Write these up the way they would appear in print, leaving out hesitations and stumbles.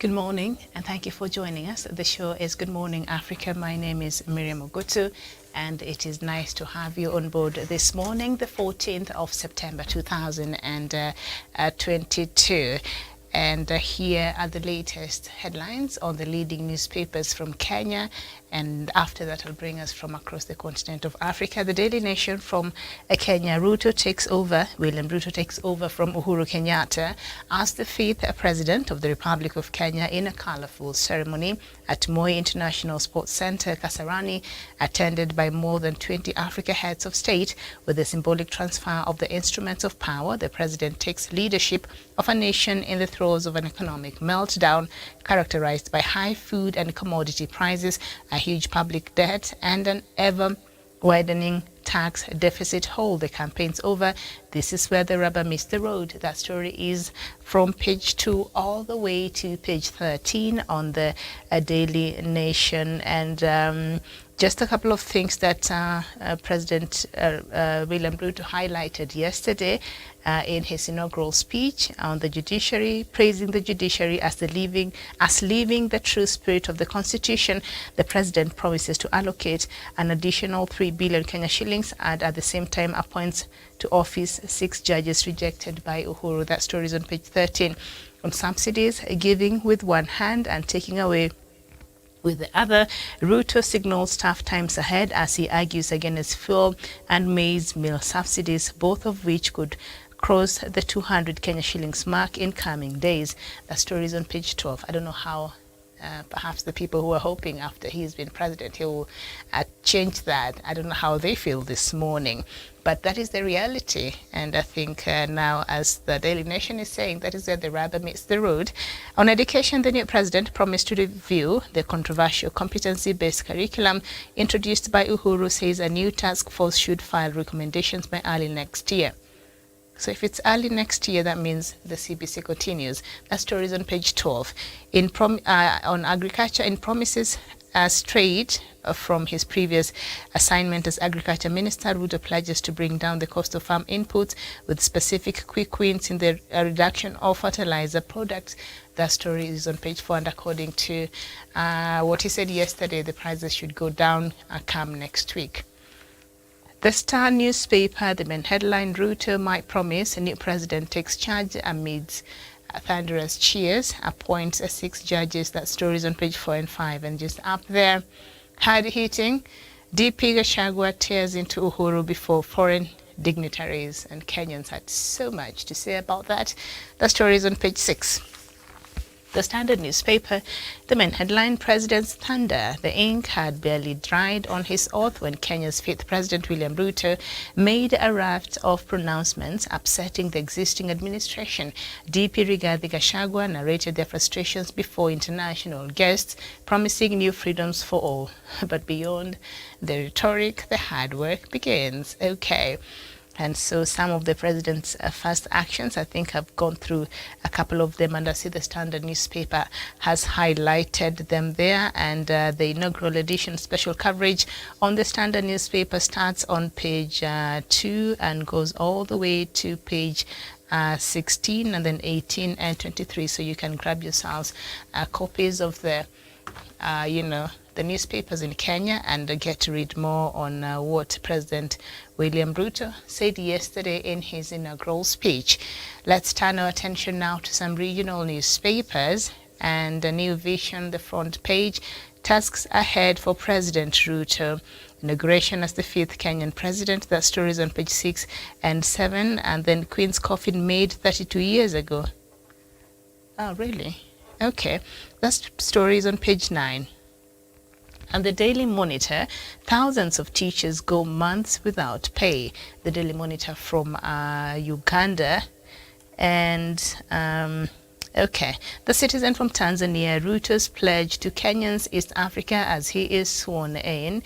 Good morning, and thank you for joining us. The show is Good Morning Africa. My name is Miriam Ogutu, and it is nice to have you on board this morning, the 14th of September 2022. And here are the latest headlines on the leading newspapers from Kenya. And after that, I'll bring us from across the continent of Africa. The Daily Nation from Kenya. William Ruto takes over from Uhuru Kenyatta as the fifth president of the Republic of Kenya in a colorful ceremony at Moi International Sports Center, Kasarani, attended by more than 20 Africa heads of state. With the symbolic transfer of the instruments of power, the president takes leadership of a nation in the throes of an economic meltdown characterized by high food and commodity prices, a huge public debt, and an ever-widening tax deficit. Hold the campaign's over. This is where the rubber meets the road. That story is from page 2 all the way to page 13 on the Daily Nation. And just a couple of things that President William Ruto highlighted yesterday in his inaugural speech on the judiciary, praising the judiciary as living the true spirit of the Constitution. The president promises to allocate an additional 3 billion Kenya shillings and at the same time appoints to office 6 judges rejected by Uhuru. That story is on page 13. On subsidies, giving with one hand and taking away with the other, Ruto signals tough times ahead as he argues against fuel and maize meal subsidies, both of which could cross the 200 Kenya shillings mark in coming days. The story is on page 12. I don't know how perhaps the people who are hoping after he's been president he will change that. I don't know how they feel this morning, but that is the reality. And I think now, as the Daily Nation is saying, that is where the rubber meets the road. On education, the new president promised to review the controversial competency-based curriculum introduced by Uhuru. Says a new task force should file recommendations by early next year. So if it's early next year, that means the CBC continues. That story is on page 12. On agriculture, in promises straight from his previous assignment as agriculture minister, Ruto pledges to bring down the cost of farm inputs with specific quick wins in the reduction of fertilizer products. That story is on page 4, and according to what he said yesterday, the prices should go down come next week. The Star newspaper, the main headline, Ruto might promise a new president takes charge amidst thunderous cheers, appoints 6 judges. That story is on page 4 and 5. And just up there, hard hitting, DP Gachagua tears into Uhuru before foreign dignitaries, and Kenyans had so much to say about that. The story is on page 6. The Standard newspaper, the main headline, President's thunder. The ink had barely dried on his oath when Kenya's 5th President William Ruto made a raft of pronouncements upsetting the existing administration. DP Rigathi Gachagua narrated their frustrations before international guests, promising new freedoms for all. But beyond the rhetoric, the hard work begins. Okay. And so some of the president's first actions, I think I've gone through a couple of them, and I see the Standard newspaper has highlighted them there. And the inaugural edition special coverage on the Standard newspaper starts on page 2 and goes all the way to page 16 and then 18 and 23. So you can grab yourselves copies of the, the newspapers in Kenya and get to read more on what President William Ruto said yesterday in his inaugural speech. Let's turn our attention now to some regional newspapers and a New Vision, the front page. Tasks ahead for President Ruto. Inauguration as the 5th Kenyan president. That story is on page 6 and 7. And then Queen's coffin made 32 years ago. Oh, really? Okay. That story is on page 9. And the Daily Monitor, thousands of teachers go months without pay. The Daily Monitor from Uganda. And, okay, the Citizen from Tanzania, Ruto's pledge to Kenyans, East Africa as he is sworn in.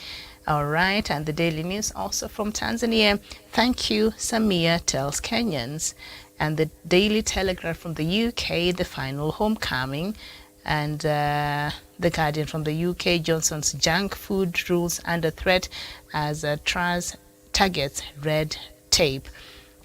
All right, and the Daily News also from Tanzania, thank you, Samia tells Kenyans. And the Daily Telegraph from the UK, the final homecoming. And the Guardian from the UK, Johnson's junk food rules under threat as Truss targets red tape.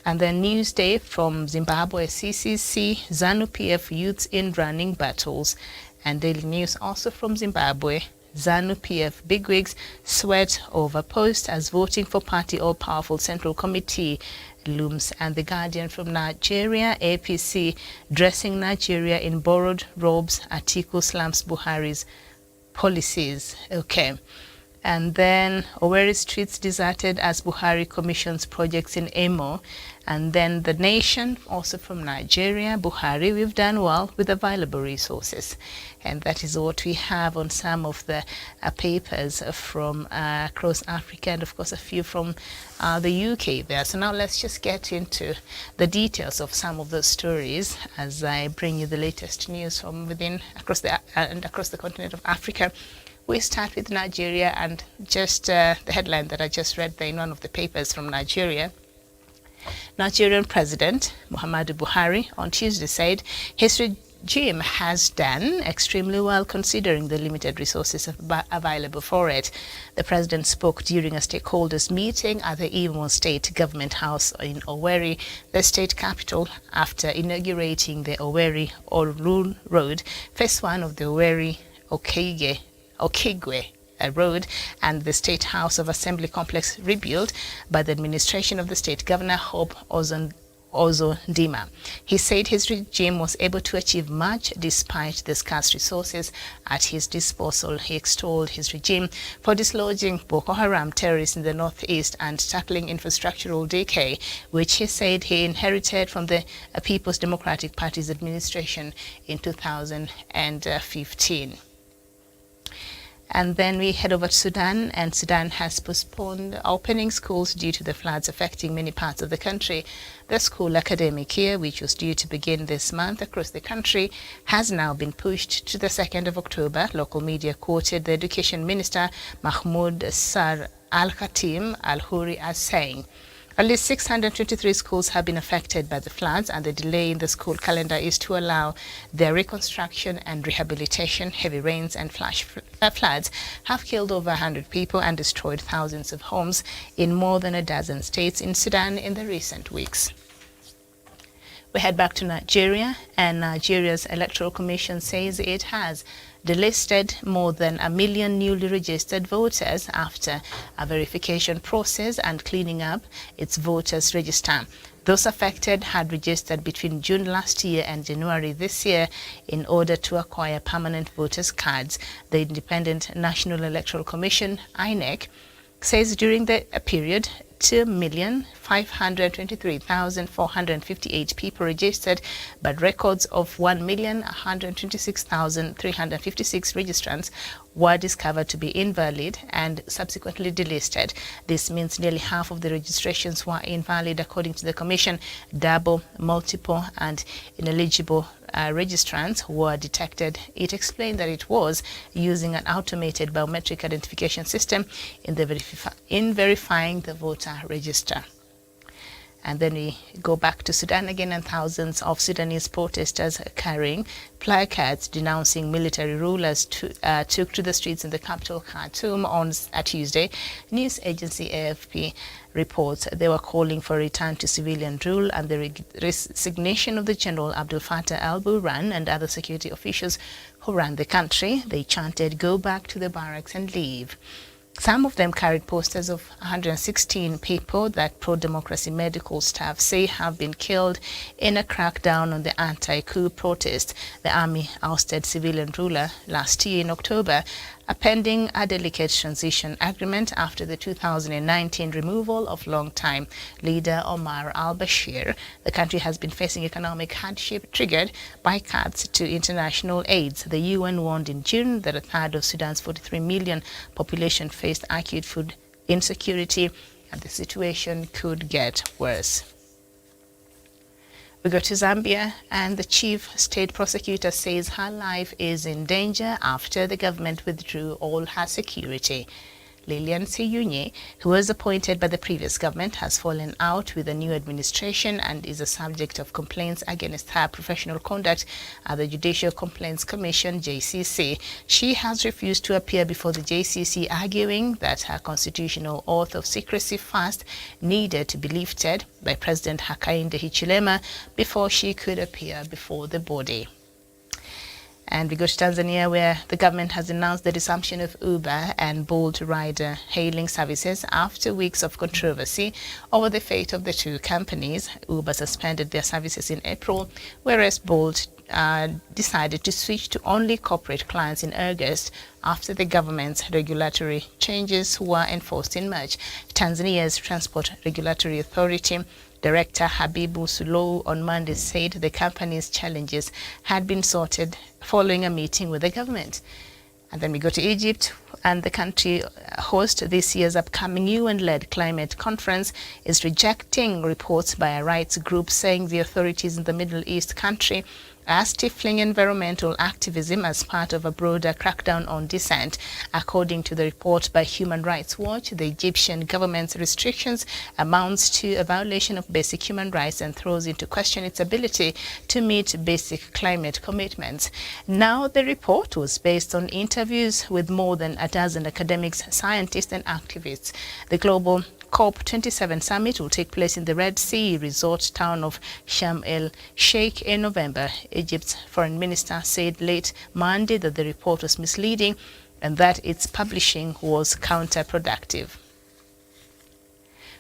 And then Newsday from Zimbabwe, CCC, ZANU-PF youths in running battles. And Daily News also from Zimbabwe, ZANU-PF bigwigs sweat over post as voting for party all-powerful Central Committee looms. And The Guardian from Nigeria, APC dressing Nigeria in borrowed robes, Atiku slams Buhari's policies. Okay. And then Owerri streets deserted as Buhari commissions projects in Imo. And then The Nation, also from Nigeria, Buhari, we've done well with available resources. And that is what we have on some of the papers from across Africa, and of course a few from the UK there. So now let's just get into the details of some of those stories as I bring you the latest news from within across the continent of Africa. We start with Nigeria, and just the headline that I just read there in one of the papers from Nigeria. Nigerian President Muhammadu Buhari on Tuesday said his regime has done extremely well considering the limited resources available for it. The president spoke during a stakeholders meeting at the Imo State Government House in Owerri, the state capital, after inaugurating the Owerri-Orlu Road, phase 1 of the Owerri-Okigwe Road and the State House of Assembly complex rebuilt by the administration of the state governor Hope Ozodimma. He said his regime was able to achieve much despite the scarce resources at his disposal. He extolled his regime for dislodging Boko Haram terrorists in the northeast and tackling infrastructural decay, which he said he inherited from the People's Democratic Party's administration in 2015. And then we head over to Sudan, and Sudan has postponed opening schools due to the floods affecting many parts of the country. The school academic year, which was due to begin this month across the country, has now been pushed to the 2nd of October. Local media quoted the Education Minister Mahmoud Sar Al-Khatim Al-Huri as saying, at least 623 schools have been affected by the floods, and the delay in the school calendar is to allow their reconstruction and rehabilitation. Heavy rains and flash floods have killed over 100 people and destroyed thousands of homes in more than a dozen states in Sudan in the recent weeks. We head back to Nigeria, and Nigeria's Electoral Commission says it has delisted more than 1 million newly registered voters after a verification process and cleaning up its voters register. Those affected had registered between June last year and January this year in order to acquire permanent voters' cards. The Independent National Electoral Commission, INEC, says during the period, 2,523,458 people registered, but records of 1,126,356 registrants were discovered to be invalid and subsequently delisted. This means nearly half of the registrations were invalid, according to the Commission. Double, multiple, and ineligible registrants were detected. It explained that it was using an automated biometric identification system in verifying the voter register. And then we go back to Sudan again, and thousands of Sudanese protesters carrying placards denouncing military rulers took to the streets in the capital Khartoum on Tuesday. News agency AFP reports they were calling for a return to civilian rule and the resignation of the General Abdel Fattah al-Burhan and other security officials who ran the country. They chanted, "Go back to the barracks and leave." Some of them carried posters of 116 people that pro-democracy medical staff say have been killed in a crackdown on the anti-coup protest. The army ousted civilian ruler last year in October, pending a delicate transition agreement after the 2019 removal of long-time leader Omar al-Bashir. The country has been facing economic hardship triggered by cuts to international aid. The UN warned in June that a third of Sudan's 43 million population faced acute food insecurity, and the situation could get worse. We go to Zambia, and the chief state prosecutor says her life is in danger after the government withdrew all her security. Lilian Seyunye, who was appointed by the previous government, has fallen out with the new administration and is a subject of complaints against her professional conduct at the Judicial Complaints Commission, JCC. She has refused to appear before the JCC, arguing that her constitutional oath of secrecy first needed to be lifted by President Hakainde Hichilema before she could appear before the body. And we go to Tanzania, where the government has announced the resumption of Uber and Bolt rider hailing services after weeks of controversy over the fate of the two companies. Uber suspended their services in April, whereas Bolt decided to switch to only corporate clients in August after the government's regulatory changes were enforced in March. Tanzania's Transport Regulatory Authority Director Habibu Suluhu on Monday said the company's challenges had been sorted following a meeting with the government. And then we go to Egypt, and the country host this year's upcoming UN-led climate conference is rejecting reports by a rights group saying the authorities in the Middle East country are stifling environmental activism as part of a broader crackdown on dissent. According to the report by Human Rights Watch, the Egyptian government's restrictions amounts to a violation of basic human rights and throws into question its ability to meet basic climate commitments. Now, the report was based on interviews with more than a dozen academics, scientists and activists. The global COP27 summit will take place in the Red Sea resort town of Sharm el-Sheikh in November. Egypt's foreign minister said late Monday that the report was misleading and that its publishing was counterproductive.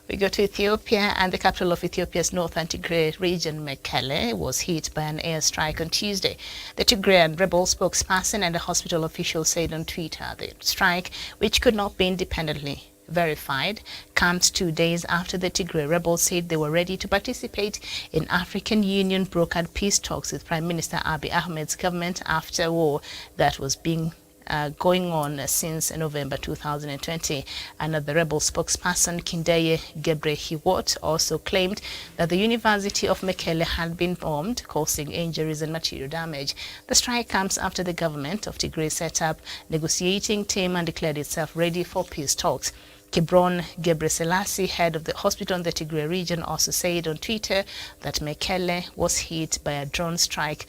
We go to Ethiopia, and the capital of Ethiopia's northern Tigray region, Mekelle, was hit by an airstrike on Tuesday. The Tigrayan rebel spokesperson and a hospital official said on Twitter the strike, which could not be independently verified, comes 2 days after the Tigray rebels said they were ready to participate in African Union brokered peace talks with Prime Minister Abiy Ahmed's government after a war that was going on since November 2020. Another rebel spokesperson, Kindeye Gebrehiwot, also claimed that the University of Mekelle had been bombed, causing injuries and material damage. The strike comes after the government of Tigray set up negotiating team and declared itself ready for peace talks. Kebron Gebreselassie, head of the hospital in the Tigray region, also said on Twitter that Mekelle was hit by a drone strike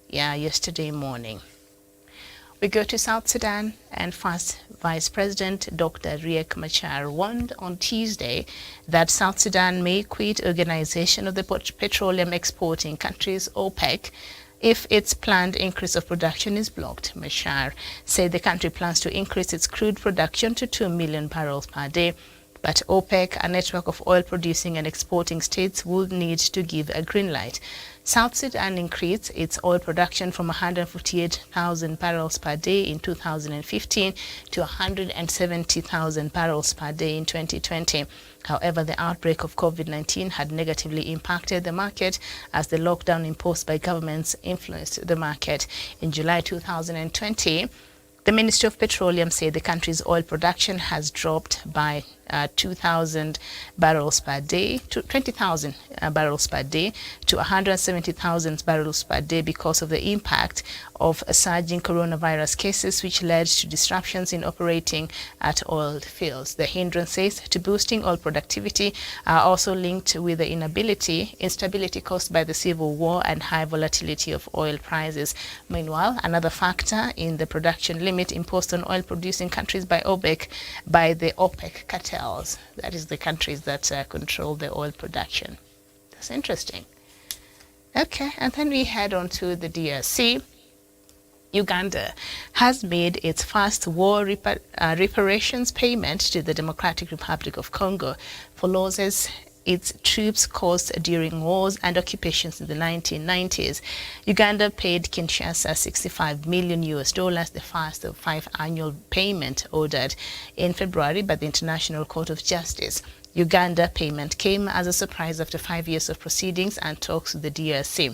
yesterday morning. We go to South Sudan, and first Vice President Dr. Riek Machar warned on Tuesday that South Sudan may quit Organization of the Petroleum Exporting Countries, OPEC, if its planned increase of production is blocked. Machar said the country plans to increase its crude production to 2 million barrels per day, but OPEC, a network of oil-producing and exporting states, would need to give a green light. South Sudan increased its oil production from 158,000 barrels per day in 2015 to 170,000 barrels per day in 2020. However, the outbreak of COVID-19 had negatively impacted the market as the lockdown imposed by governments influenced the market. In July 2020, the Ministry of Petroleum said the country's oil production has dropped by 2,000 barrels per day to 20,000 barrels per day to 170,000 barrels per day because of the impact of surging coronavirus cases, which led to disruptions in operating at oil fields. The hindrances to boosting oil productivity are also linked with the instability caused by the civil war and high volatility of oil prices. Meanwhile, another factor in the production limit imposed on oil-producing countries by the OPEC cartel. That is the countries that control the oil production. That's interesting. Okay, and then we head on to the DRC. Uganda has made its first war reparations payment to the Democratic Republic of Congo for losses its troops caused during wars and occupations in the 1990s. Uganda paid Kinshasa $65 million, the first of 5 annual payments ordered in February by the International Court of Justice. Uganda payment came as a surprise after 5 years of proceedings and talks with the DRC.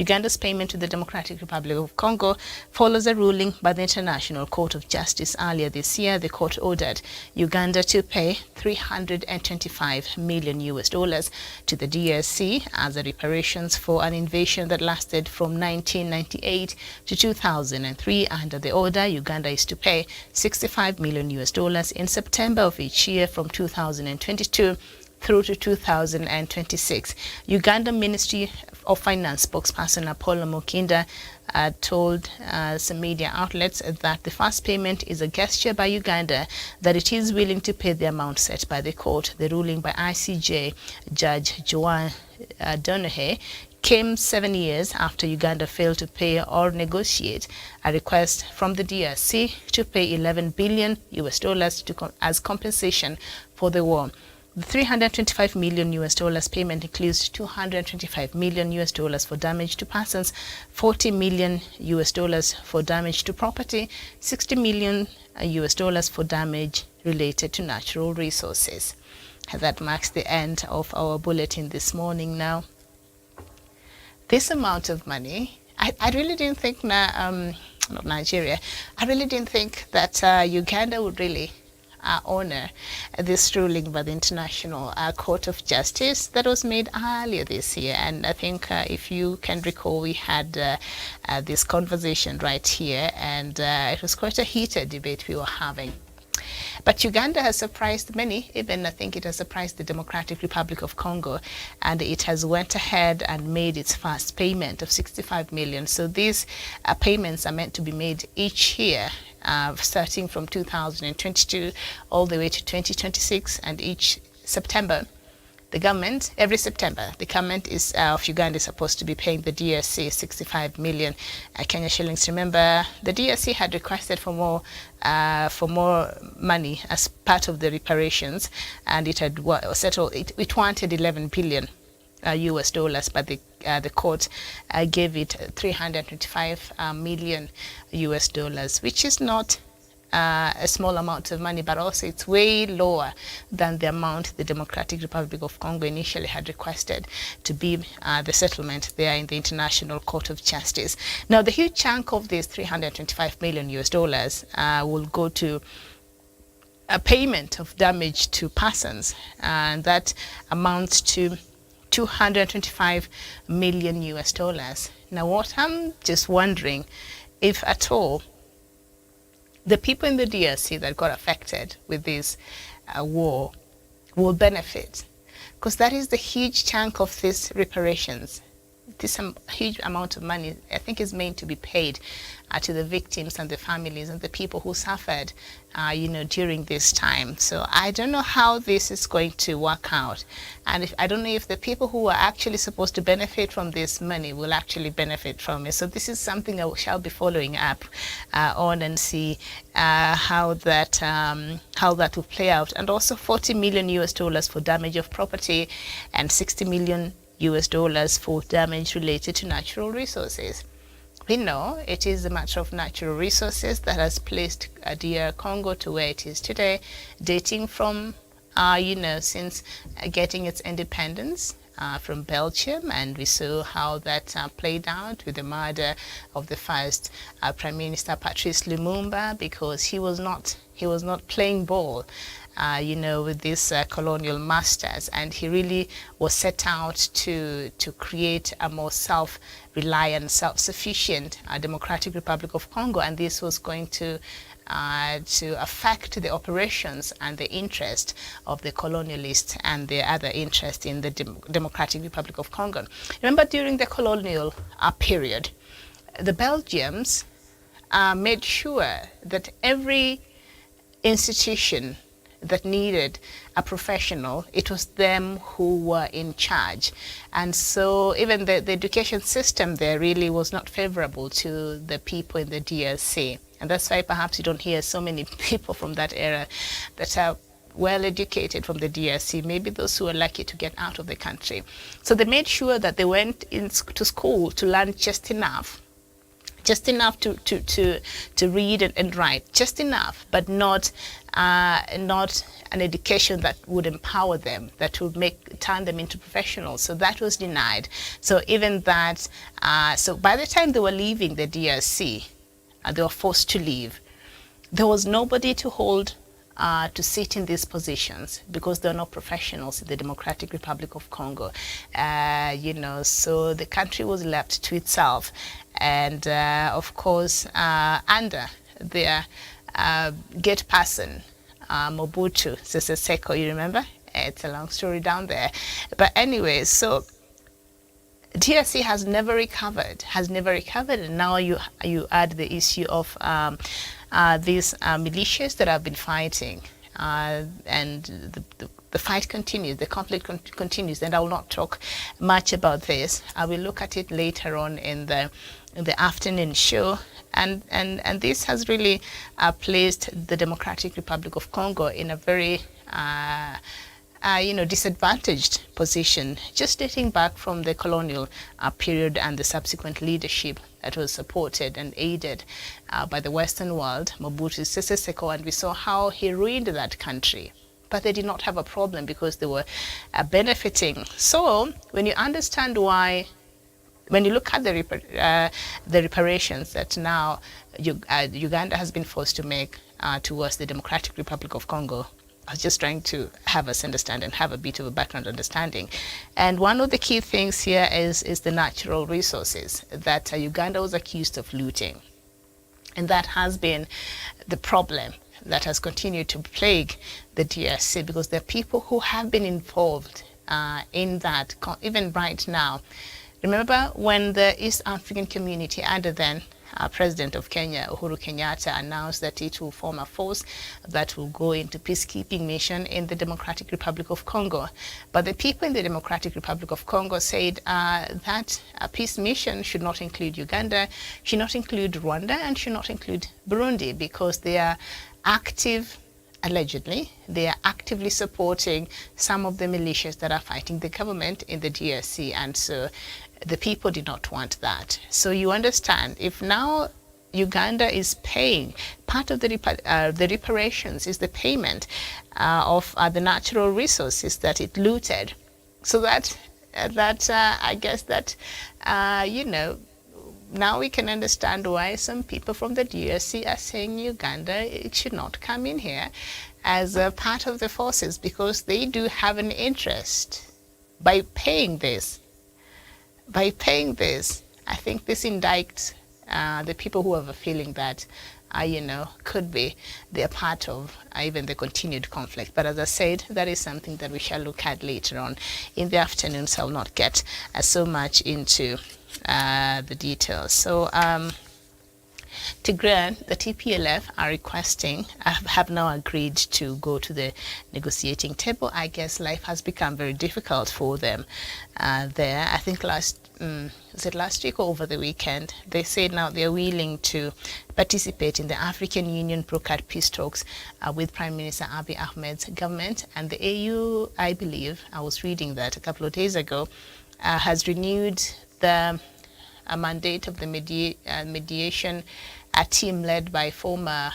Uganda's payment to the Democratic Republic of Congo follows a ruling by the International Court of Justice earlier this year. The court ordered Uganda to pay $325 million to the DRC as a reparations for an invasion that lasted from 1998 to 2003. Under the order, Uganda is to pay $65 million in September of each year from 2022 through to 2026. Uganda Ministry of Finance spokesperson Apollo Mukinda told some media outlets that the first payment is a gesture by Uganda that it is willing to pay the amount set by the court. The ruling by ICJ Judge Joan Donoghue came 7 years after Uganda failed to pay or negotiate a request from the DRC to pay $11 billion as compensation for the war. The $325 million payment includes $225 million for damage to persons, $40 million for damage to property, $60 million for damage related to natural resources. And that marks the end of our bulletin this morning. Now, this amount of money, I really didn't think, not Nigeria, I really didn't think that Uganda would really honor this ruling by the International Court of Justice that was made earlier this year. And I think if you can recall, we had this conversation right here, and it was quite a heated debate we were having. But Uganda has surprised many, even I think it has surprised the Democratic Republic of Congo, and it has went ahead and made its first payment of 65 million. So these payments are meant to be made each year, starting from 2022 all the way to 2026, and each September. The government, every September, the government of Uganda is supposed to be paying the DRC 65 million Kenya shillings. Remember, the DRC had requested for more money as part of the reparations, and it had settled. It wanted $11 billion but the court gave it $325 million, which is not a small amount of money, but also it's way lower than the amount the Democratic Republic of Congo initially had requested to be the settlement there in the International Court of Justice. Now, the huge chunk of this $325 million will go to a payment of damage to persons, and that amounts to $225 million. Now, what I'm just wondering, if at all, the people in the DRC that got affected with this war will benefit, because that is the huge chunk of these reparations. This huge amount of money, I think, is meant to be paid to the victims and the families and the people who suffered, during this time. So I don't know how this is going to work out, and I don't know if the people who are actually supposed to benefit from this money will actually benefit from it. So this is something I shall be following up on and see how that will play out. And also $40 million for damage of property, and $60 million for damage related to natural resources. We know it is a matter of natural resources that has placed DR Congo to where it is today, dating from, since getting its independence from Belgium, and we saw how that played out with the murder of the first Prime Minister Patrice Lumumba, because he was not playing ball with these colonial masters, and he really was set out to create a more self-reliant, self-sufficient Democratic Republic of Congo, and this was going to affect the operations and the interest of the colonialists and their other interest in the Democratic Republic of Congo. Remember, during the colonial period, the Belgians made sure that every institution that needed a professional, it was them who were in charge. And so even the education system there really was not favorable to the people in the DRC. And that's why perhaps you don't hear so many people from that era that are well educated from the DRC, maybe those who were lucky to get out of the country. So they made sure that they went to school to learn just enough just enough to read and write, just enough, but not an education that would empower them, that would turn them into professionals. So that was denied. So even that, so by the time they were leaving the DRC, they were forced to leave. There was nobody to hold to sit in these positions because there are no professionals in the Democratic Republic of Congo. So the country was left to itself. And of course, under their gate person, Mobutu Sese Seko, you remember? It's a long story down there. But anyway, so DRC has never recovered, and now you add the issue of these militias that have been fighting, and the fight continues, the conflict continues, and I will not talk much about this. I will look at it later on in the afternoon show, and this has really placed the Democratic Republic of Congo in a very disadvantaged position, just dating back from the colonial period and the subsequent leadership that was supported and aided by the Western world, Mobutu Sese Seko, and we saw how he ruined that country. But they did not have a problem because they were benefiting. So when you understand why, when you look at the reparations that now Uganda has been forced to make towards the Democratic Republic of Congo, I was just trying to have us understand and have a bit of a background understanding. And one of the key things here is the natural resources that Uganda was accused of looting. And that has been the problem that has continued to plague the DRC, because there are people who have been involved in that, even right now. Remember when the East African community, under then President of Kenya, Uhuru Kenyatta, announced that it will form a force that will go into peacekeeping mission in the Democratic Republic of Congo. But the people in the Democratic Republic of Congo said that a peace mission should not include Uganda, should not include Rwanda, and should not include Burundi, because they are active, allegedly, they are actively supporting some of the militias that are fighting the government in the DRC, and so the people did not want that. So you understand, if now Uganda is paying, part of the reparations is the payment of the natural resources that it looted. So that I guess that, now we can understand why some people from the DRC are saying Uganda, it should not come in here as a part of the forces, because they do have an interest by paying this. By paying this, I think this indicts the people who have a feeling that, could be they're part of even the continued conflict. But as I said, that is something that we shall look at later on in the afternoon, so I'll not get so much into the details. So Tigray, the TPLF are requesting, have now agreed to go to the negotiating table. I guess life has become very difficult for them there. I think last week or over the weekend, they said now they're willing to participate in the African Union brokered peace talks with Prime Minister Abiy Ahmed's government. And the AU, I believe, I was reading that a couple of days ago, has renewed the mandate of the mediation, a team led by former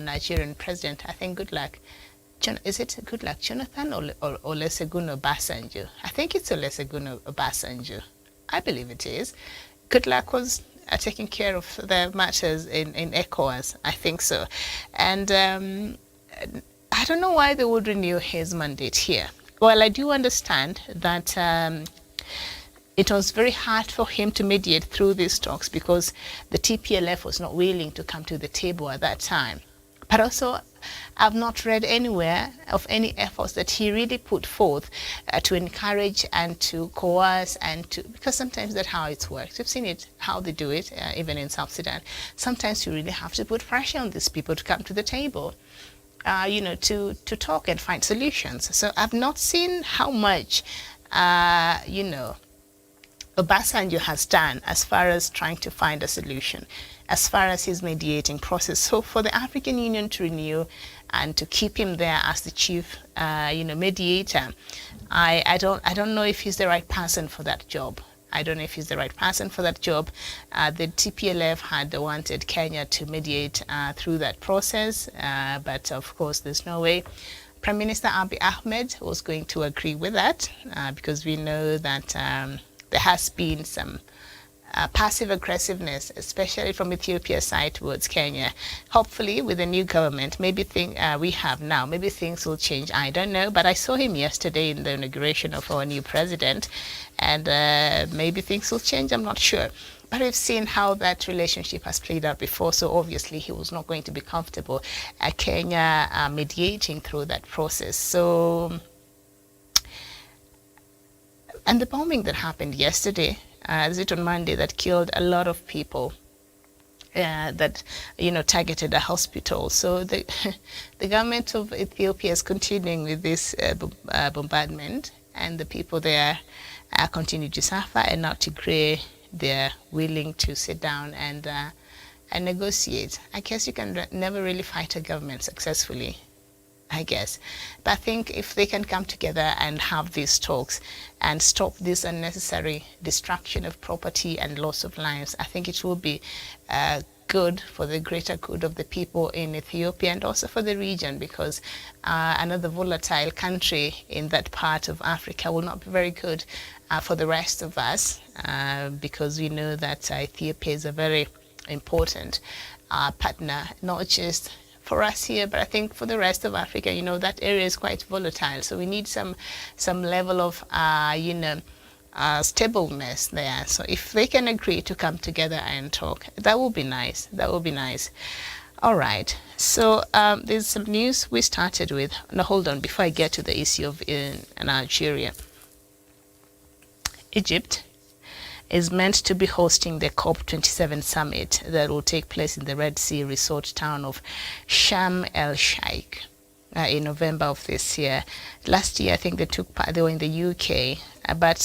Nigerian president, I think Goodluck. Is it Goodluck Jonathan or Olusegun Obasanjo? I think it's Olusegun Obasanjo. I believe it is. Goodluck was taking care of the matters in ECOWAS, I think so. And I don't know why they would renew his mandate here. Well, I do understand that it was very hard for him to mediate through these talks because the TPLF was not willing to come to the table at that time. But also, I've not read anywhere of any efforts that he really put forth to encourage and to coerce and to, because sometimes that's how it works. We've seen it, how they do it, even in South Sudan. Sometimes you really have to put pressure on these people to come to the table, to talk and find solutions. So I've not seen how much, Obasanjo has done as far as trying to find a solution, as far as his mediating process. So for the African Union to renew and to keep him there as the chief, mediator, I don't know if he's the right person for that job. I don't know if he's the right person for that job. The TPLF had wanted Kenya to mediate through that process, but of course there's no way Prime Minister Abiy Ahmed was going to agree with that, because we know that there has been some passive aggressiveness, especially from Ethiopia's side towards Kenya. Hopefully, with the new government, maybe we have now, maybe things will change. I don't know, but I saw him yesterday in the inauguration of our new president, and maybe things will change. I'm not sure. But we've seen how that relationship has played out before, so obviously he was not going to be comfortable Kenya mediating through that process. So, and the bombing that happened yesterday, is it on Monday, that killed a lot of people, that targeted a hospital. So the the government of Ethiopia is continuing with this bombardment, and the people there continue to suffer. And now Tigray, they're willing to sit down and negotiate. I guess you can never really fight a government successfully, I guess. But I think if they can come together and have these talks and stop this unnecessary destruction of property and loss of lives, I think it will be good for the greater good of the people in Ethiopia and also for the region, because another volatile country in that part of Africa will not be very good for the rest of us, because we know that Ethiopia is a very important partner, not just for us here, but I think for the rest of Africa. That area is quite volatile, so we need some level of stableness there. So if they can agree to come together and talk, that would be nice. That would be nice. All right. So there's some news we started with. Now hold on, before I get to the issue of Nigeria. Egypt is meant to be hosting the COP27 summit that will take place in the Red Sea resort town of Sharm el-Sheikh in November of this year. Last year, I think they were in the UK, but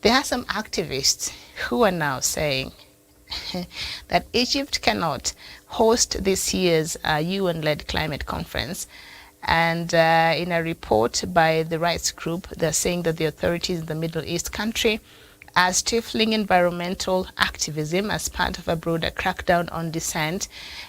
there are some activists who are now saying that Egypt cannot host this year's UN-led climate conference. And in a report by the rights group, they're saying that the authorities in the Middle East country are stifling environmental activism as part of a broader crackdown on dissent.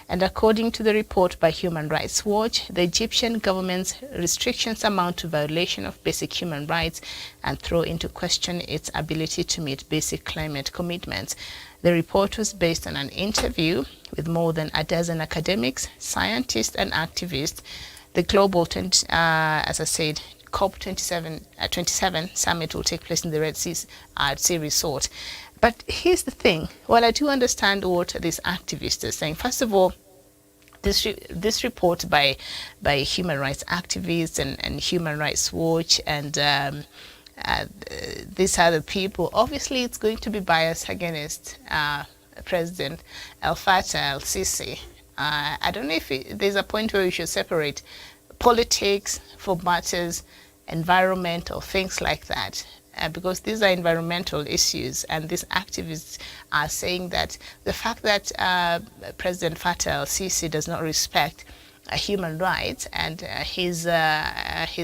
And according to the report by Human Rights Watch, the Egyptian government's restrictions amount to violation of basic human rights and throw into question its ability to meet basic climate commitments. The report was based on an interview with more than a dozen academics, scientists, and activists. The global, as I said, COP27 summit will take place in the Red Sea resort. But here's the thing. Well, I do understand what these activists are saying. First of all, this report by human rights activists and Human Rights Watch and these other people, obviously it's going to be biased against President Fattah el-Sisi. I don't know if there's a point where we should separate politics for matters environmental, things like that, because these are environmental issues, and these activists are saying that the fact that President Fattah el-Sisi does not respect human rights and his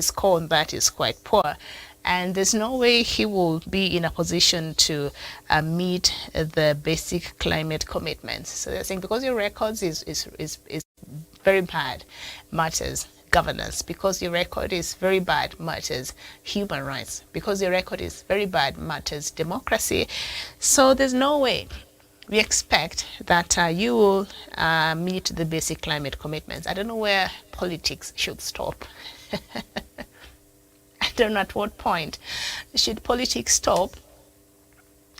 score on that is quite poor, and there's no way he will be in a position to meet the basic climate commitments. So they're saying because your records is very bad, matters governance. Because your record is very bad, matters human rights. Because your record is very bad, matters democracy. So there's no way we expect that you will meet the basic climate commitments. I don't know where politics should stop. I don't know at what point should politics stop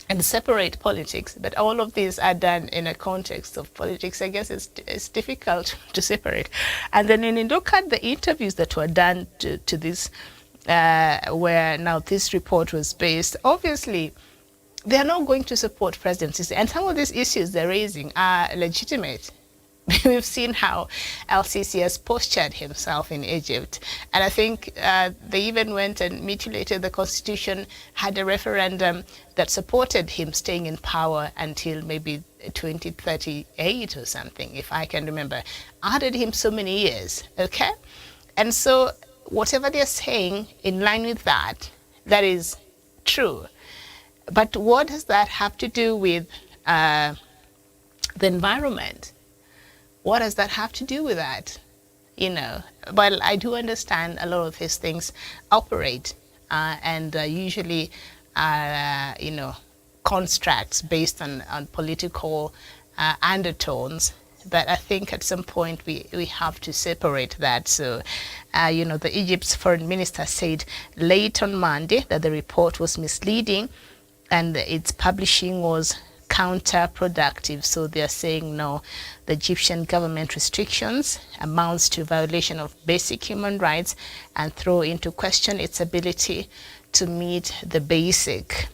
and separate politics, but all of these are done in a context of politics. I guess it's difficult to separate. And then when you look at the interviews that were done to this, where now this report was based, obviously they are not going to support President Sisi. And some of these issues they're raising are legitimate. We've seen how el-Sisi has postured himself in Egypt. And I think they even went and mutilated the constitution, had a referendum that supported him staying in power until maybe 2038 or something, if I can remember. Added him so many years, okay? And so whatever they're saying in line with that, that is true. But what does that have to do with the environment? What does that have to do with that? Well, I do understand a lot of these things operate and usually constructs based on political undertones. But I think at some point we have to separate that. So, the Egypt's foreign minister said late on Monday that the report was misleading and its publishing was counterproductive. So they are saying no, the Egyptian government restrictions amounts to violation of basic human rights and throw into question its ability to meet the basic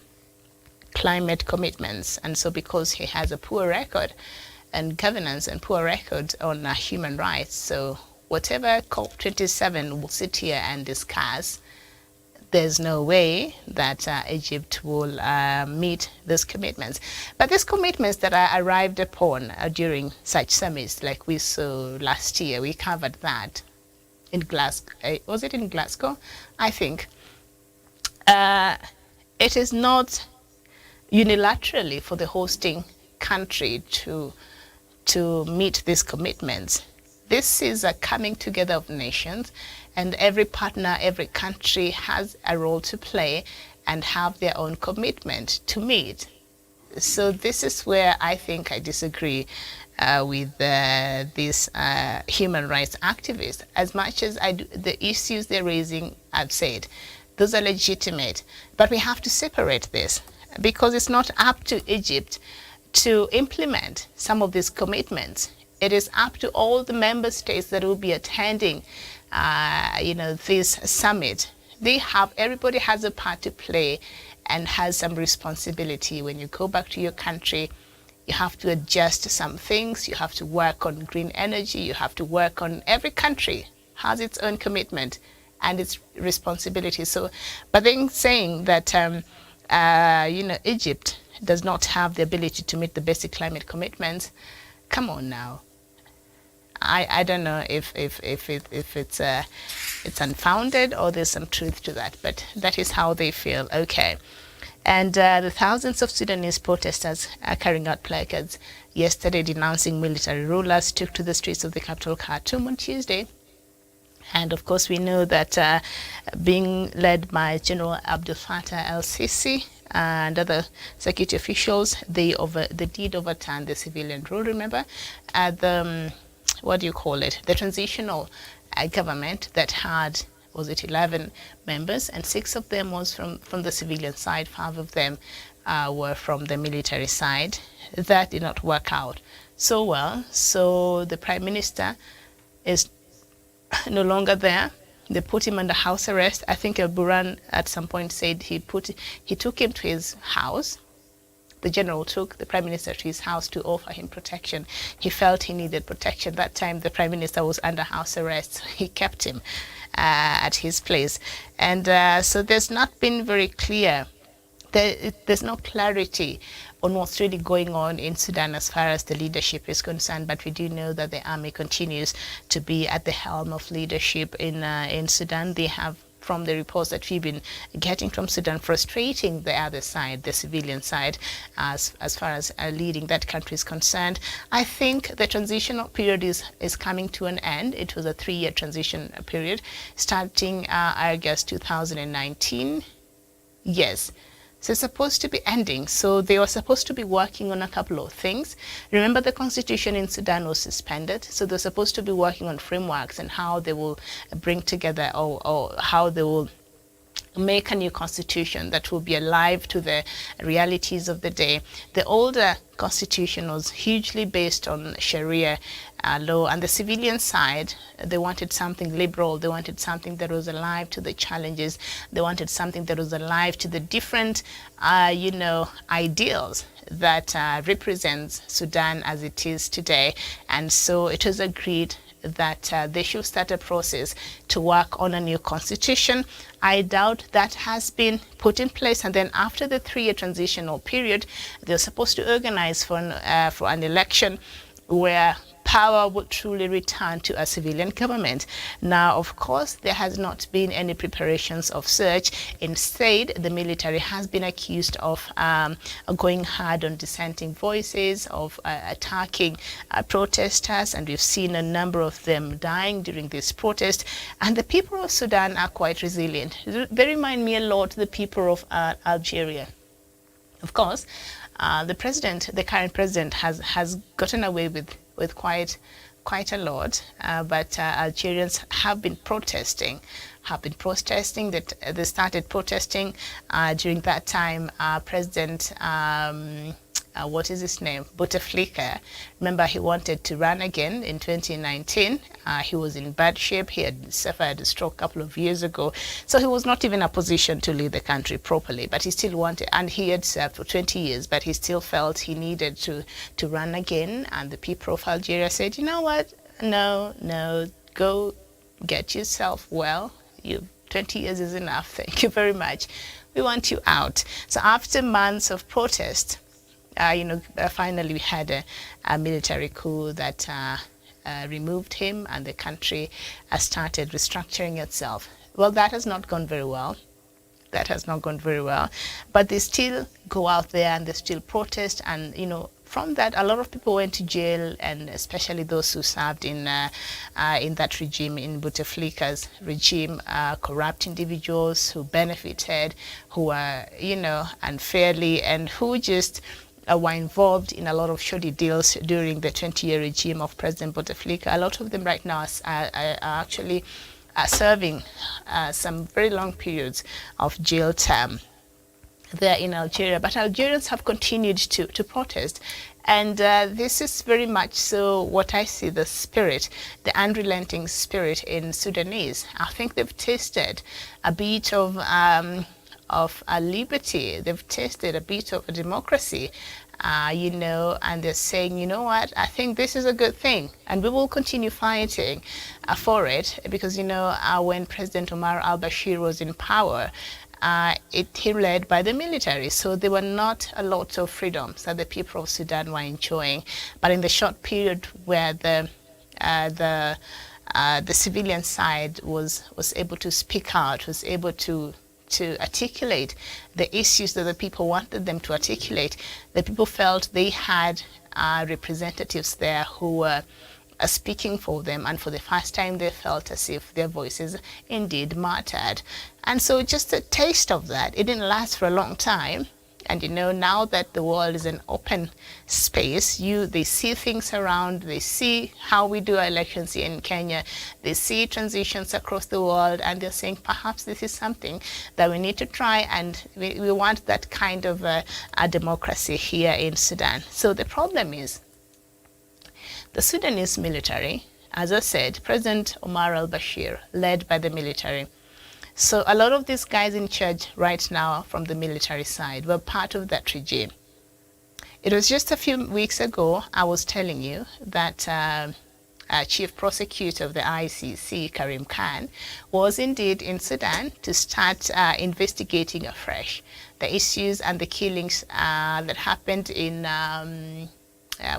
climate commitments. And so because he has a poor record and governance and poor record on human rights, so whatever COP27 will sit here and discuss, there's no way that Egypt will meet those commitments. But these commitments that are arrived upon during such summits, like we saw last year, we covered that in Glasgow. Was it in Glasgow? I think. It is not unilaterally for the hosting country to meet these commitments. This is a coming together of nations, and every partner, every country has a role to play and have their own commitment to meet. So this is where I think I disagree with these human rights activists. As much as the issues they're raising, I've said, those are legitimate. But we have to separate this, because it's not up to Egypt to implement some of these commitments. It is up to all the member states that will be attending, this summit. Everybody has a part to play and has some responsibility. When you go back to your country, you have to adjust some things. You have to work on green energy. You have to work on, every country has its own commitment and its responsibility. So, but then saying that, Egypt does not have the ability to meet the basic climate commitments, come on now. I don't know if it's unfounded or there's some truth to that, but that is how they feel. Okay. And the thousands of Sudanese protesters are carrying out placards yesterday denouncing military rulers took to the streets of the capital Khartoum on Tuesday. And of course, we know that being led by General Abdel Fattah el-Sisi and other security officials, they did overturn the civilian rule. Remember, the transitional government that had, was it 11 members, and 6 of them was from the civilian side, 5 of them were from the military side. That did not work out so well. So the Prime Minister is no longer there. They put him under house arrest. I think El Buran at some point said he took him to his house. The general took the Prime Minister to his house to offer him protection. He felt he needed protection. That time the Prime Minister was under house arrest. He kept him at his place. And so there's not been very clear. There's no clarity on what's really going on in Sudan as far as the leadership is concerned, but we do know that the army continues to be at the helm of leadership in Sudan. They have, from the reports that we've been getting from Sudan, frustrating the other side, the civilian side, as far as leading that country is concerned. I think the transitional period is coming to an end. It was a 3-year transition period, starting August 2019. Yes. So it's supposed to be ending. So they were supposed to be working on a couple of things. Remember, the constitution in Sudan was suspended. So they're supposed to be working on frameworks and how they will bring together or how they will make a new constitution that will be alive to the realities of the day. The older constitution was hugely based on Sharia law, and the civilian side, they wanted something liberal. They wanted something that was alive to the challenges. They wanted something that was alive to the different, ideals that represents Sudan as it is today. And so it was agreed that they should start a process to work on a new constitution. I doubt that has been put in place. And then after the 3-year transitional period, they're supposed to organize for an election where power would truly return to a civilian government. Now, of course, there has not been any preparations of such. Instead, the military has been accused of going hard on dissenting voices, of attacking protesters, and we've seen a number of them dying during this protest. And the people of Sudan are quite resilient. They remind me a lot of the people of Algeria. Of course, the current president has gotten away with quite a lot, but Algerians have been protesting. That they started protesting during that time. President what is his name? Bouteflika. Remember, he wanted to run again in 2019. He was in bad shape. He had suffered a stroke a couple of years ago. So he was not even in a position to lead the country properly, but he still wanted, and he had served for 20 years, but he still felt he needed to run again. And the people of Algeria said, you know what? No, go get yourself well. 20 years is enough. Thank you very much. We want you out. So after months of protest, finally we had a military coup that removed him, and the country started restructuring itself. Well, that has not gone very well. But they still go out there and they still protest, and from that, a lot of people went to jail, and especially those who served in that regime, in Bouteflika's regime, corrupt individuals who benefited, who were, unfairly, and who just were involved in a lot of shoddy deals during the 20-year regime of President Bouteflika. A lot of them right now are actually serving some very long periods of jail term there in Algeria. But Algerians have continued to protest. And this is very much so what I see, the spirit, the unrelenting spirit in Sudanese. I think they've tasted a bit of a liberty. They've tasted a bit of a democracy, and they're saying, you know what, I think this is a good thing, and we will continue fighting for it, because, when President Omar al-Bashir was in power, he led by the military, so there were not a lot of freedoms that the people of Sudan were enjoying. But in the short period where the civilian side was able to speak out, was able to articulate the issues that the people wanted them to articulate, the people felt they had representatives there who were speaking for them, and for the first time they felt as if their voices indeed mattered. And so just a taste of that. It didn't last for a long time. And now that the world is an open space, they see things around, they see how we do our elections here in Kenya, they see transitions across the world, and they're saying perhaps this is something that we need to try, and we want that kind of a democracy here in Sudan. So the problem is, the Sudanese military, as I said, President Omar al-Bashir, led by the military. So a lot of these guys in charge right now from the military side were part of that regime. It was just a few weeks ago, I was telling you that Chief Prosecutor of the ICC, Karim Khan, was indeed in Sudan to start investigating afresh the issues and the killings that happened in,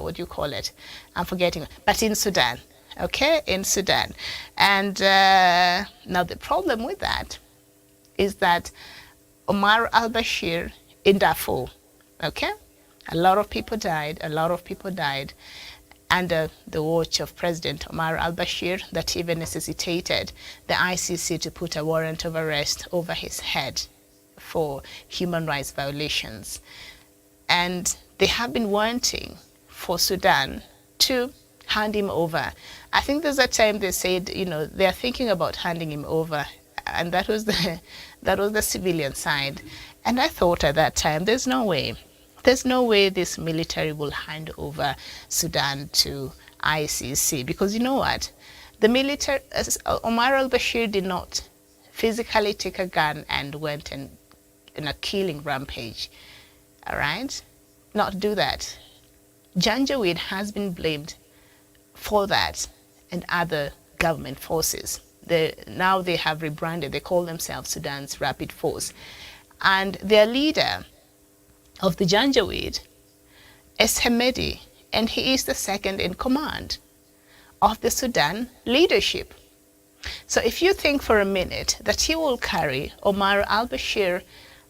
what do you call it? I'm forgetting, but in Sudan. Okay, in Sudan. And now the problem with that is that Omar al-Bashir in Darfur, okay, a lot of people died under the watch of President Omar al-Bashir, that even necessitated the ICC to put a warrant of arrest over his head for human rights violations. And they have been wanting for Sudan to hand him over. I think there's a time they said, they are thinking about handing him over, and that was the civilian side. And I thought at that time, there's no way this military will hand over Sudan to ICC, because you know what, the military, Omar al-Bashir did not physically take a gun and went in a killing rampage. All right, not do that. Janjaweed has been blamed for that, and other government forces. Now they have rebranded, they call themselves Sudan's Rapid Force. And their leader of the Janjaweed is Hemedi, and he is the second in command. of the Sudan leadership. So if you think for a minute that he will carry Omar al-Bashir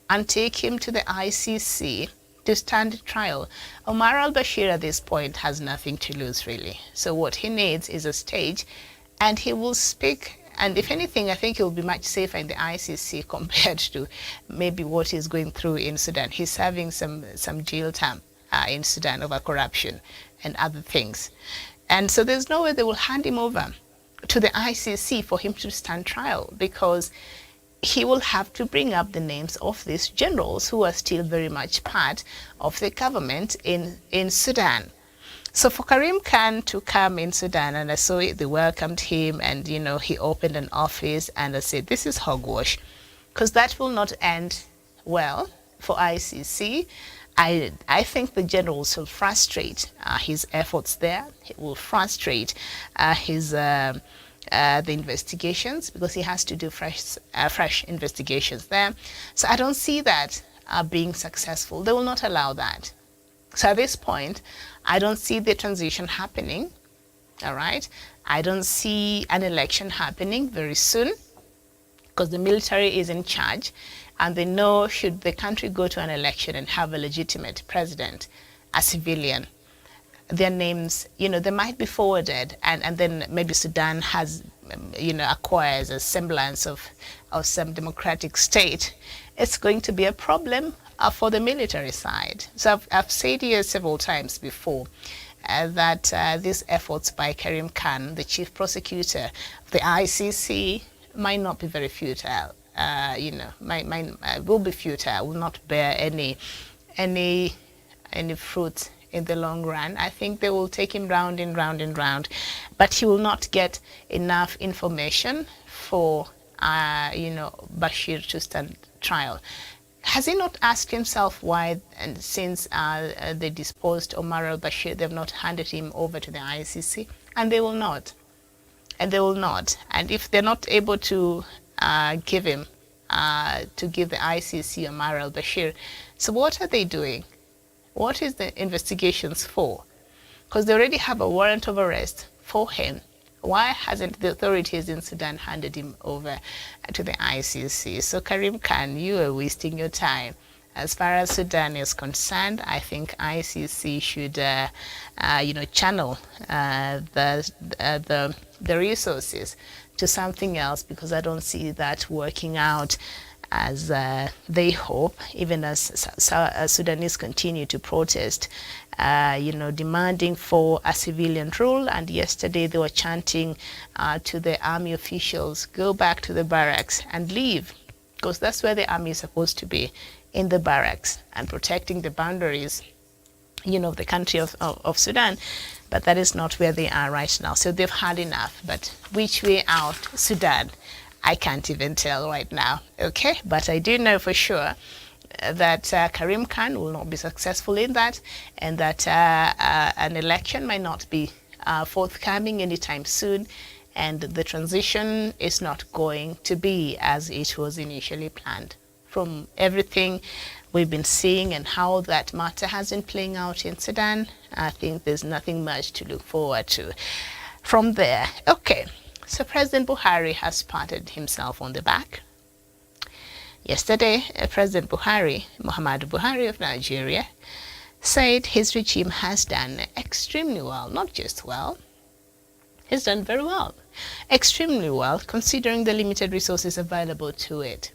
and take him to the ICC to stand trial, Omar al-Bashir at this point has nothing to lose, really. So what he needs is a stage, and he will speak. And if anything, I think he'll be much safer in the ICC compared to maybe what he's going through in Sudan. He's having some jail time in Sudan over corruption and other things. And so there's no way they will hand him over to the ICC for him to stand trial, because he will have to bring up the names of these generals who are still very much part of the government in Sudan. So for Karim Khan to come in Sudan, and I saw it, they welcomed him, and he opened an office, and I said, this is hogwash, because that will not end well for ICC. I think the generals will frustrate his efforts there. It will frustrate the investigations, because he has to do fresh investigations there. So I don't see that being successful. They will not allow that. So at this point, I don't see the transition happening. All right. I don't see an election happening very soon, because the military is in charge. And they know, should the country go to an election and have a legitimate president, a civilian, their names, they might be forwarded, and then maybe Sudan has, acquires a semblance of some democratic state. It's going to be a problem for the military side. So I've said here several times before that these efforts by Karim Khan, the chief prosecutor of the ICC, might not be very futile. Will be futile, will not bear any fruit in the long run. I think they will take him round and round and round, but he will not get enough information for Bashir to stand trial. Has he not asked himself why, and since they disposed Omar al-Bashir, they've not handed him over to the ICC? And they will not. And they will not. And if they're not able to give the ICC Omar al-Bashir, so what are they doing? What is the investigations for? Because they already have a warrant of arrest for him. Why hasn't the authorities in Sudan handed him over to the ICC? So Karim Khan, you are wasting your time. As far as Sudan is concerned, I think ICC should, channel the resources to something else, because I don't see that working out as they hope, even as Sudanese continue to protest, demanding for a civilian rule. And yesterday they were chanting to the army officials, go back to the barracks and leave, because that's where the army is supposed to be, in the barracks and protecting the boundaries, the country of Sudan. But that is not where they are right now. So they've had enough. But which way out Sudan, I can't even tell right now. Okay, but I do know for sure that Karim Khan will not be successful in that, and that an election might not be forthcoming anytime soon, and the transition is not going to be as it was initially planned. From everything we've been seeing and how that matter has been playing out in Sudan, I think there's nothing much to look forward to from there. Okay, so President Buhari has patted himself on the back. Yesterday, President Buhari, Muhammadu Buhari of Nigeria, said his regime has done extremely well, not just well, he's done very well, extremely well, considering the limited resources available to it.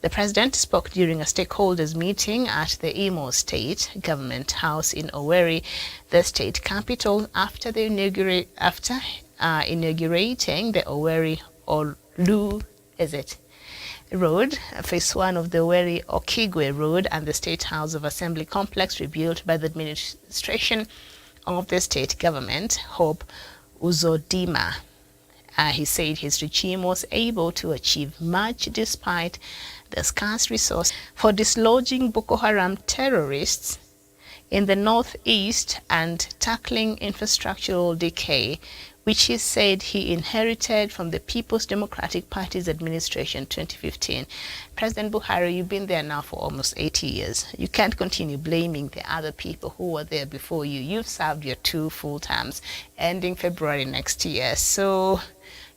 The president spoke during a stakeholders meeting at the Imo State Government House in Owerri, the state capital, after inaugurating the Owerri Olu Road, phase 1 of the Owerri Okigwe Road, and the State House of Assembly complex rebuilt by the administration of the state government, Hope Uzodimma. He said his regime was able to achieve much despite the scarce resource for dislodging Boko Haram terrorists in the northeast and tackling infrastructural decay which he said he inherited from the People's Democratic Party's administration 2015. President Buhari, you've been there now for almost 80 years. You can't continue blaming the other people who were there before you. You've served your 2 full terms, ending February next year. So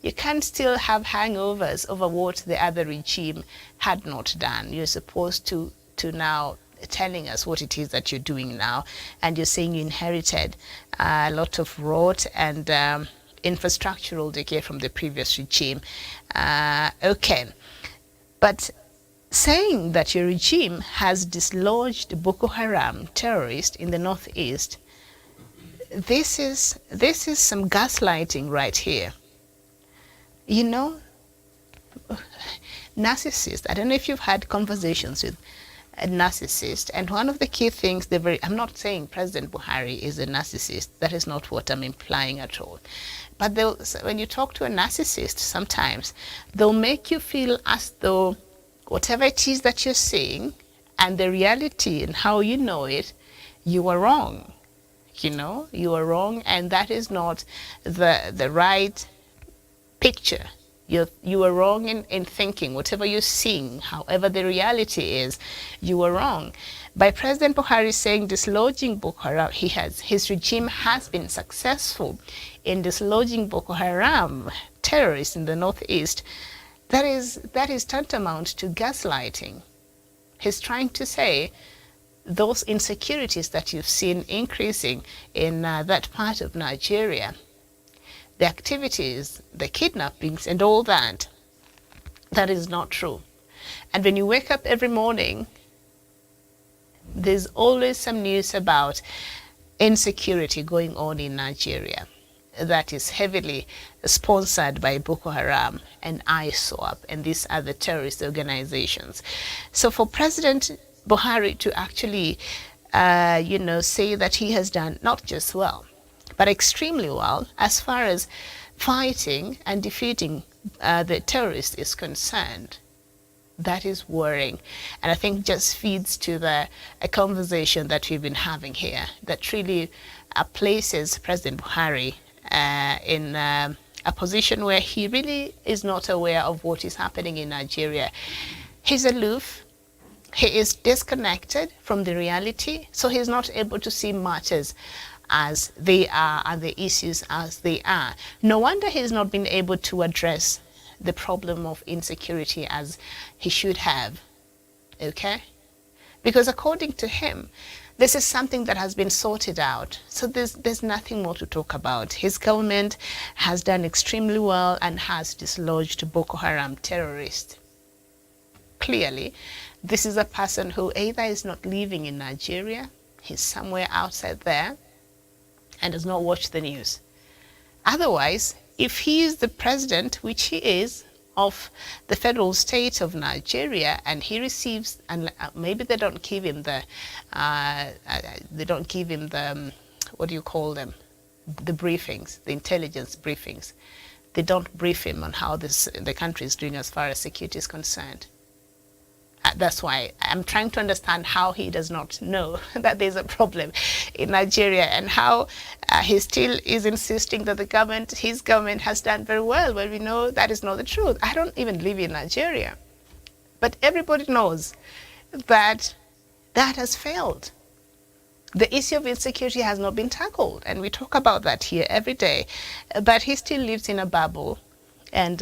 you can't still have hangovers over what the other regime had not done. You're supposed to now telling us what it is that you're doing now, and you're saying you inherited a lot of rot and infrastructural decay from the previous regime. Okay, but saying that your regime has dislodged Boko Haram terrorists in the northeast, this is some gaslighting right here. You know, narcissists, I don't know if you've had conversations with a narcissist, and one of the key things, I'm not saying President Buhari is a narcissist, that is not what I'm implying at all. But when you talk to a narcissist, sometimes they'll make you feel as though whatever it is that you're seeing and the reality and how you know it, you are wrong. You know, you are wrong, and that is not the right picture. You are wrong in thinking. Whatever you're seeing, however the reality is, you are wrong. By President Buhari saying dislodging Boko Haram, his regime has been successful in dislodging Boko Haram terrorists in the northeast. That is tantamount to gaslighting. He's trying to say those insecurities that you've seen increasing in that part of Nigeria, the activities, the kidnappings and all that, that is not true. And when you wake up every morning, there's always some news about insecurity going on in Nigeria that is heavily sponsored by Boko Haram and ISWAP and these other terrorist organizations. So for President Buhari to actually, say that he has done not just well, but extremely well as far as fighting and defeating the terrorists is concerned, that is worrying. And I think just feeds to a conversation that we've been having here that really places President Buhari in a position where he really is not aware of what is happening in Nigeria. He's aloof. He is disconnected from the reality, so he's not able to see matters as they are and the issues as they are. No wonder he's not been able to address the problem of insecurity as he should have, okay? Because according to him, this is something that has been sorted out. So there's nothing more to talk about. His government has done extremely well and has dislodged Boko Haram terrorists. Clearly, this is a person who either is not living in Nigeria, he's somewhere outside there, and does not watch the news. Otherwise, if he is the president, which he is, of the federal state of Nigeria, and he receives, and maybe they don't give him the, what do you call them? The briefings, the intelligence briefings. They don't brief him on how the country is doing as far as security is concerned. That's why I'm trying to understand how he does not know that there's a problem in Nigeria, and how he still is insisting that his government has done very well, when we know that is not the truth. I don't even live in Nigeria, but everybody knows that that has failed. The issue of insecurity has not been tackled, and we talk about that here every day, but he still lives in a bubble, and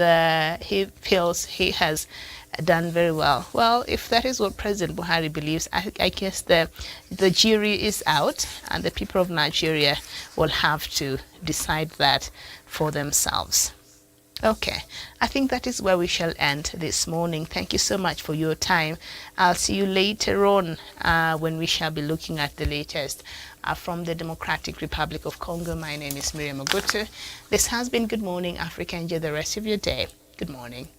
he feels he has done very well. Well, if that is what President Buhari believes, I guess the jury is out, and the people of Nigeria will have to decide that for themselves. Okay, I think that is where we shall end this morning. Thank you so much for your time. I'll see you later on when we shall be looking at the latest from the Democratic Republic of Congo. My name is Miriam Ogutu. This has been Good Morning Africa. Enjoy the rest of your day. Good morning.